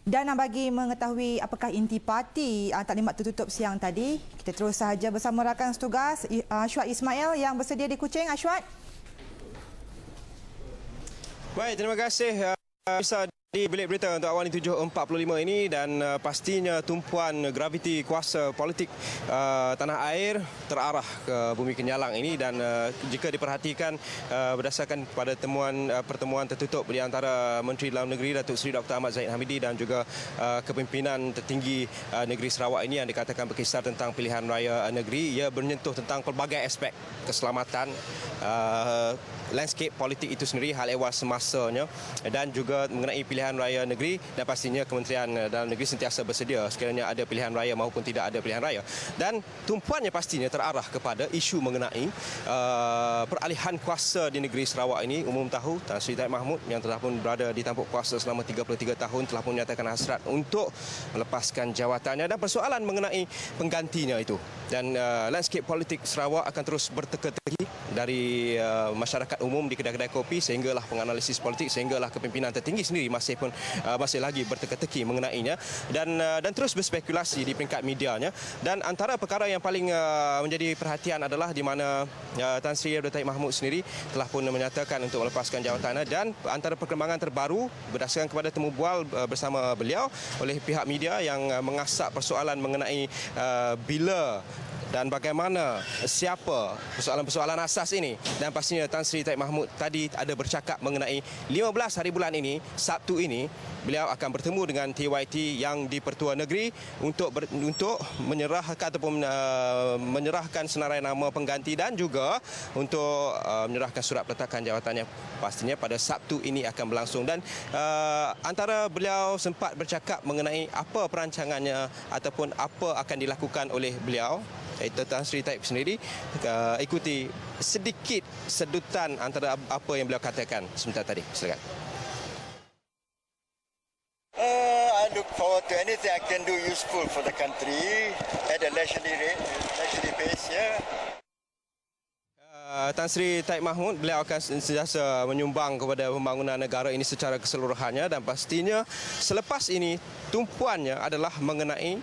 Dan bagi mengetahui apakah inti parti taklimat tertutup siang tadi, kita terus sahaja bersama rakan setugas Ashwat Ismail yang bersedia di Kuching. Ashwat. Baik, terima kasih. Bisa di bilik berita untuk awal 7.45 ini dan pastinya tumpuan graviti kuasa politik tanah air terarah ke Bumi Kenyalang ini dan jika diperhatikan berdasarkan pada pertemuan tertutup di antara Menteri Dalam Negeri Datuk Seri Dr. Ahmad Zahid Hamidi dan juga kepimpinan tertinggi negeri Sarawak ini yang dikatakan berkisar tentang pilihan raya negeri, ia menyentuh tentang pelbagai aspek keselamatan, landscape politik itu sendiri, hal ehwal semasanya dan juga mengenai pilihan raya negeri dan pastinya Kementerian Dalam Negeri sentiasa bersedia sekiranya ada pilihan raya maupun tidak ada pilihan raya. Dan tumpuannya pastinya terarah kepada isu mengenai peralihan kuasa di negeri Sarawak ini. Umum tahu Tan Sri Taib Mahmud yang telah pun berada di tampuk kuasa selama 33 tahun telah pun menyatakan hasrat untuk melepaskan jawatannya dan persoalan mengenai penggantinya itu. Dan landscape politik Sarawak akan terus berteka-teki dari masyarakat umum di kedai-kedai kopi sehinggalah penganalisis politik, sehinggalah kepimpinan tertinggi sendiri masih lagi berteka-teki mengenainya dan terus berspekulasi di peringkat medianya. Dan antara perkara yang paling menjadi perhatian adalah di mana Tan Sri Dr. Taib Mahmud sendiri telah pun menyatakan untuk melepaskan jawatannya dan antara perkembangan terbaru berdasarkan kepada temu bual bersama beliau oleh pihak media yang mengasak persoalan mengenai bila dan bagaimana, siapa persoalan-persoalan asas ini. Dan pastinya Tan Sri Taib Mahmud tadi ada bercakap mengenai 15 hari bulan ini, Sabtu ini, beliau akan bertemu dengan TYT yang di Pertua Negeri untuk menyerahkan ataupun menyerahkan senarai nama pengganti dan juga untuk menyerahkan surat peletakan jawatannya. Pastinya pada Sabtu ini akan berlangsung dan antara beliau sempat bercakap mengenai apa perancangannya ataupun apa akan dilakukan oleh beliau, iaitu Tan Sri Taib sendiri. Ikuti sedikit sedutan antara apa yang beliau katakan sebentar tadi. Silakan. I look forward to anything I can do useful for the country at a leisurely pace. Yeah. Tan Sri Taib Mahmud, beliau akan sentiasa menyumbang kepada pembangunan negara ini secara keseluruhannya dan pastinya selepas ini tumpuannya adalah mengenai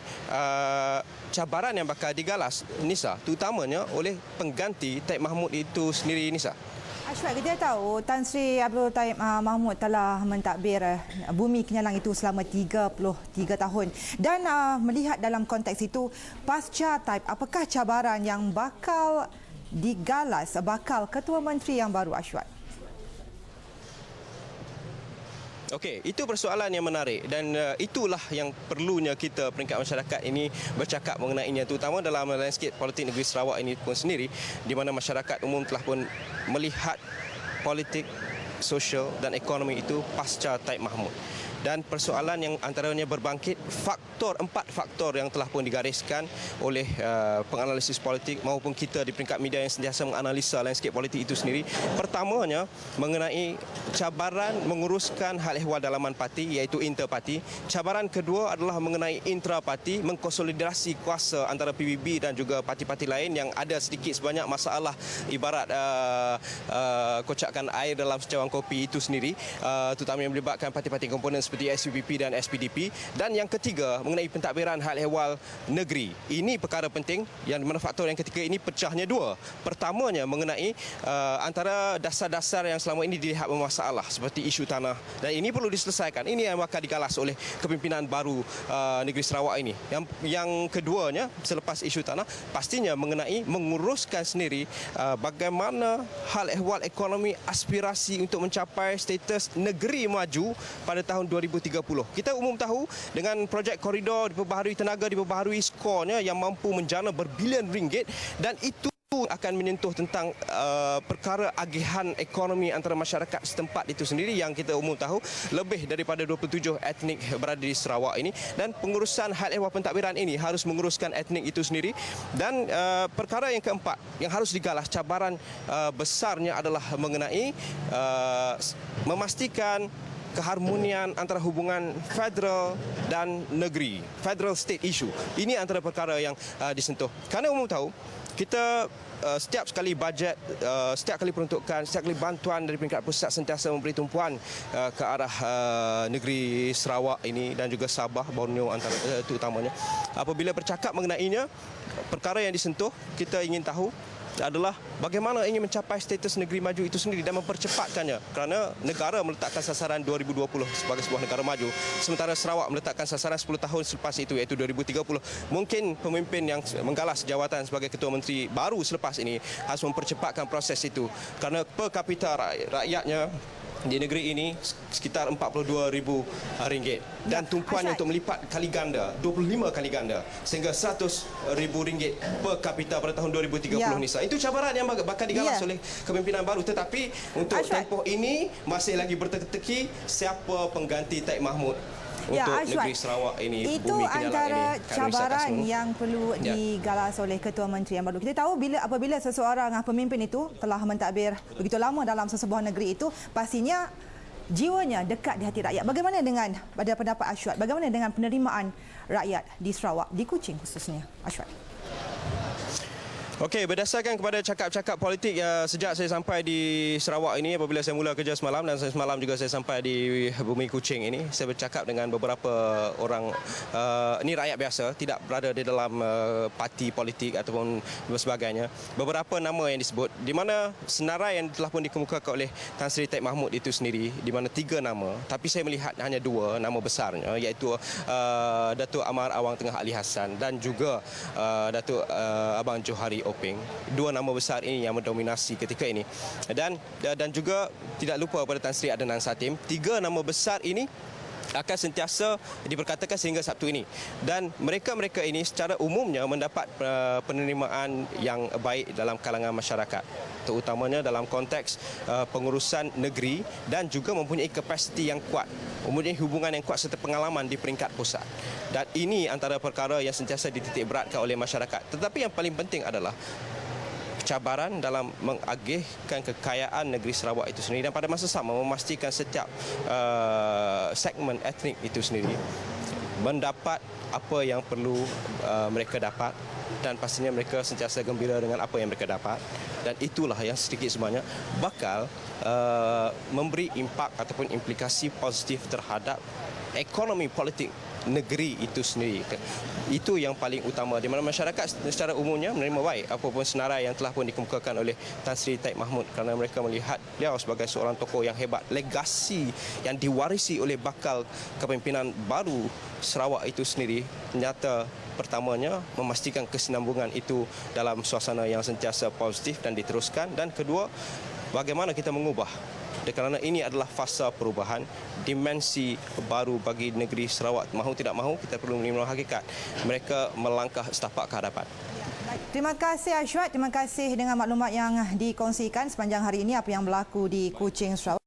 cabaran yang bakal digalas Nisa, terutamanya oleh pengganti Taib Mahmud itu sendiri, Nisa. Ashwat, kita tahu Tan Sri Abdul Taib Mahmud telah mentadbir Bumi Kenyalang itu selama 33 tahun. Dan melihat dalam konteks itu, pasca Taib, apakah cabaran yang bakal digalas bakal Ketua Menteri yang baru, Ashwat? Okey, itu persoalan yang menarik dan itulah yang perlunya kita peringkat masyarakat ini bercakap mengenainya, terutama dalam landscape politik negeri Sarawak ini pun sendiri, di mana masyarakat umum telah pun melihat politik, sosial dan ekonomi itu pasca Taib Mahmud. Dan persoalan yang antaranya berbangkit empat faktor yang telah pun digariskan oleh penganalisis politik maupun kita di peringkat media yang sentiasa menganalisa landscape politik itu sendiri. Pertamanya mengenai cabaran menguruskan hal ehwal dalaman parti iaitu interparti. Cabaran kedua adalah mengenai intraparti, mengkonsolidasi kuasa antara PBB dan juga parti-parti lain yang ada sedikit sebanyak masalah ibarat kocakan air dalam secawan kopi itu sendiri, terutama yang melibatkan parti-parti komponen seperti SUPP dan SPDP. Dan yang ketiga mengenai pentadbiran hal ehwal negeri. Ini perkara penting yang mana faktor yang ketiga ini pecahnya dua. Pertamanya mengenai antara dasar-dasar yang selama ini dilihat bermasalah seperti isu tanah dan ini perlu diselesaikan. Ini yang bakal digalas oleh kepimpinan baru negeri Sarawak ini. Yang keduanya selepas isu tanah pastinya mengenai menguruskan sendiri bagaimana hal ehwal ekonomi, aspirasi untuk mencapai status negeri maju pada tahun 2030. Kita umum tahu dengan projek koridor diperbaharui tenaga, diperbaharui skornya yang mampu menjana berbilion ringgit dan itu akan menyentuh tentang perkara agihan ekonomi antara masyarakat setempat itu sendiri yang kita umum tahu lebih daripada 27 etnik berada di Sarawak ini dan pengurusan hal ehwal pentadbiran ini harus menguruskan etnik itu sendiri. Dan perkara yang keempat yang harus digalas, cabaran besarnya adalah mengenai memastikan keharmonian antara hubungan federal dan negeri, federal state issue. Ini antara perkara yang disentuh. Kerana umum tahu, kita setiap sekali bajet, setiap kali peruntukan, setiap kali bantuan dari peringkat pusat sentiasa memberi tumpuan ke arah negeri Sarawak ini dan juga Sabah, Borneo antara itu utamanya. Apabila bercakap mengenainya, perkara yang disentuh, kita ingin tahu adalah bagaimana ingin mencapai status negeri maju itu sendiri dan mempercepatkannya, kerana negara meletakkan sasaran 2020 sebagai sebuah negara maju, sementara Sarawak meletakkan sasaran 10 tahun selepas itu iaitu 2030. Mungkin pemimpin yang menggalas jawatan sebagai Ketua Menteri baru selepas ini harus mempercepatkan proses itu, kerana per kapita rakyatnya di negeri ini sekitar RM42,000 dan tumpuannya untuk melipat kali ganda, 25 kali ganda sehingga RM100,000 per kapita pada tahun 2030 Nisa. Itu cabaran yang bakal digalas oleh kepimpinan baru, tetapi untuk tempoh ini masih lagi berteka-teki siapa pengganti Taib Mahmud untuk negeri Sarawak ini, itu bumi Kenyalak antara ini. cabaran yang perlu digalas oleh Ketua Menteri yang baru. Kita tahu apabila seseorang pemimpin itu telah mentadbir begitu lama dalam sesebuah negeri itu, pastinya jiwanya dekat di hati rakyat. Bagaimana dengan pada pendapat Ashwat? Bagaimana dengan penerimaan rakyat di Sarawak, di Kuching khususnya, Ashwat? Okey, berdasarkan kepada cakap-cakap politik sejak saya sampai di Sarawak ini, apabila saya mula kerja semalam dan semalam juga saya sampai di bumi Kuching ini, saya bercakap dengan beberapa orang, ini rakyat biasa, tidak berada di dalam parti politik ataupun sebagainya. Beberapa nama yang disebut, di mana senarai yang telah pun dikemukakan oleh Tan Sri Taib Mahmud itu sendiri, di mana 3 nama, tapi saya melihat hanya 2 nama besarnya, iaitu Datuk Amar Awang Tengah Ali Hassan dan juga Datuk Abang Johari Oping. 2 nama besar ini yang mendominasi ketika ini. Dan juga tidak lupa pada Tan Sri Adnan Satim, 3 nama besar ini akan sentiasa diperkatakan sehingga Sabtu ini. Dan mereka-mereka ini secara umumnya mendapat penerimaan yang baik dalam kalangan masyarakat, terutamanya dalam konteks pengurusan negeri dan juga mempunyai kapasiti yang kuat, mempunyai hubungan yang kuat serta pengalaman di peringkat pusat. Dan ini antara perkara yang sentiasa dititik beratkan oleh masyarakat. Tetapi yang paling penting adalah cabaran dalam mengagihkan kekayaan negeri Sarawak itu sendiri dan pada masa sama memastikan setiap segmen etnik itu sendiri mendapat apa yang perlu mereka dapat, dan pastinya mereka sentiasa gembira dengan apa yang mereka dapat, dan itulah yang sedikit sebanyak bakal memberi impak ataupun implikasi positif terhadap ekonomi politik negeri itu sendiri. Itu yang paling utama, di mana masyarakat secara umumnya menerima baik apapun senarai yang telah pun dikemukakan oleh Tan Sri Taib Mahmud, kerana mereka melihat beliau sebagai seorang tokoh yang hebat. Legasi yang diwarisi oleh bakal kepimpinan baru Sarawak itu sendiri nyata pertamanya memastikan kesinambungan itu dalam suasana yang sentiasa positif dan diteruskan, dan kedua, bagaimana kita mengubah, kerana ini adalah fasa perubahan, dimensi baru bagi negeri Sarawak. Mahu tidak mahu, kita perlu menerima hakikat mereka melangkah setapak ke hadapan. Terima kasih Ashwat, terima kasih dengan maklumat yang dikongsikan sepanjang hari ini apa yang berlaku di Kuching, Sarawak.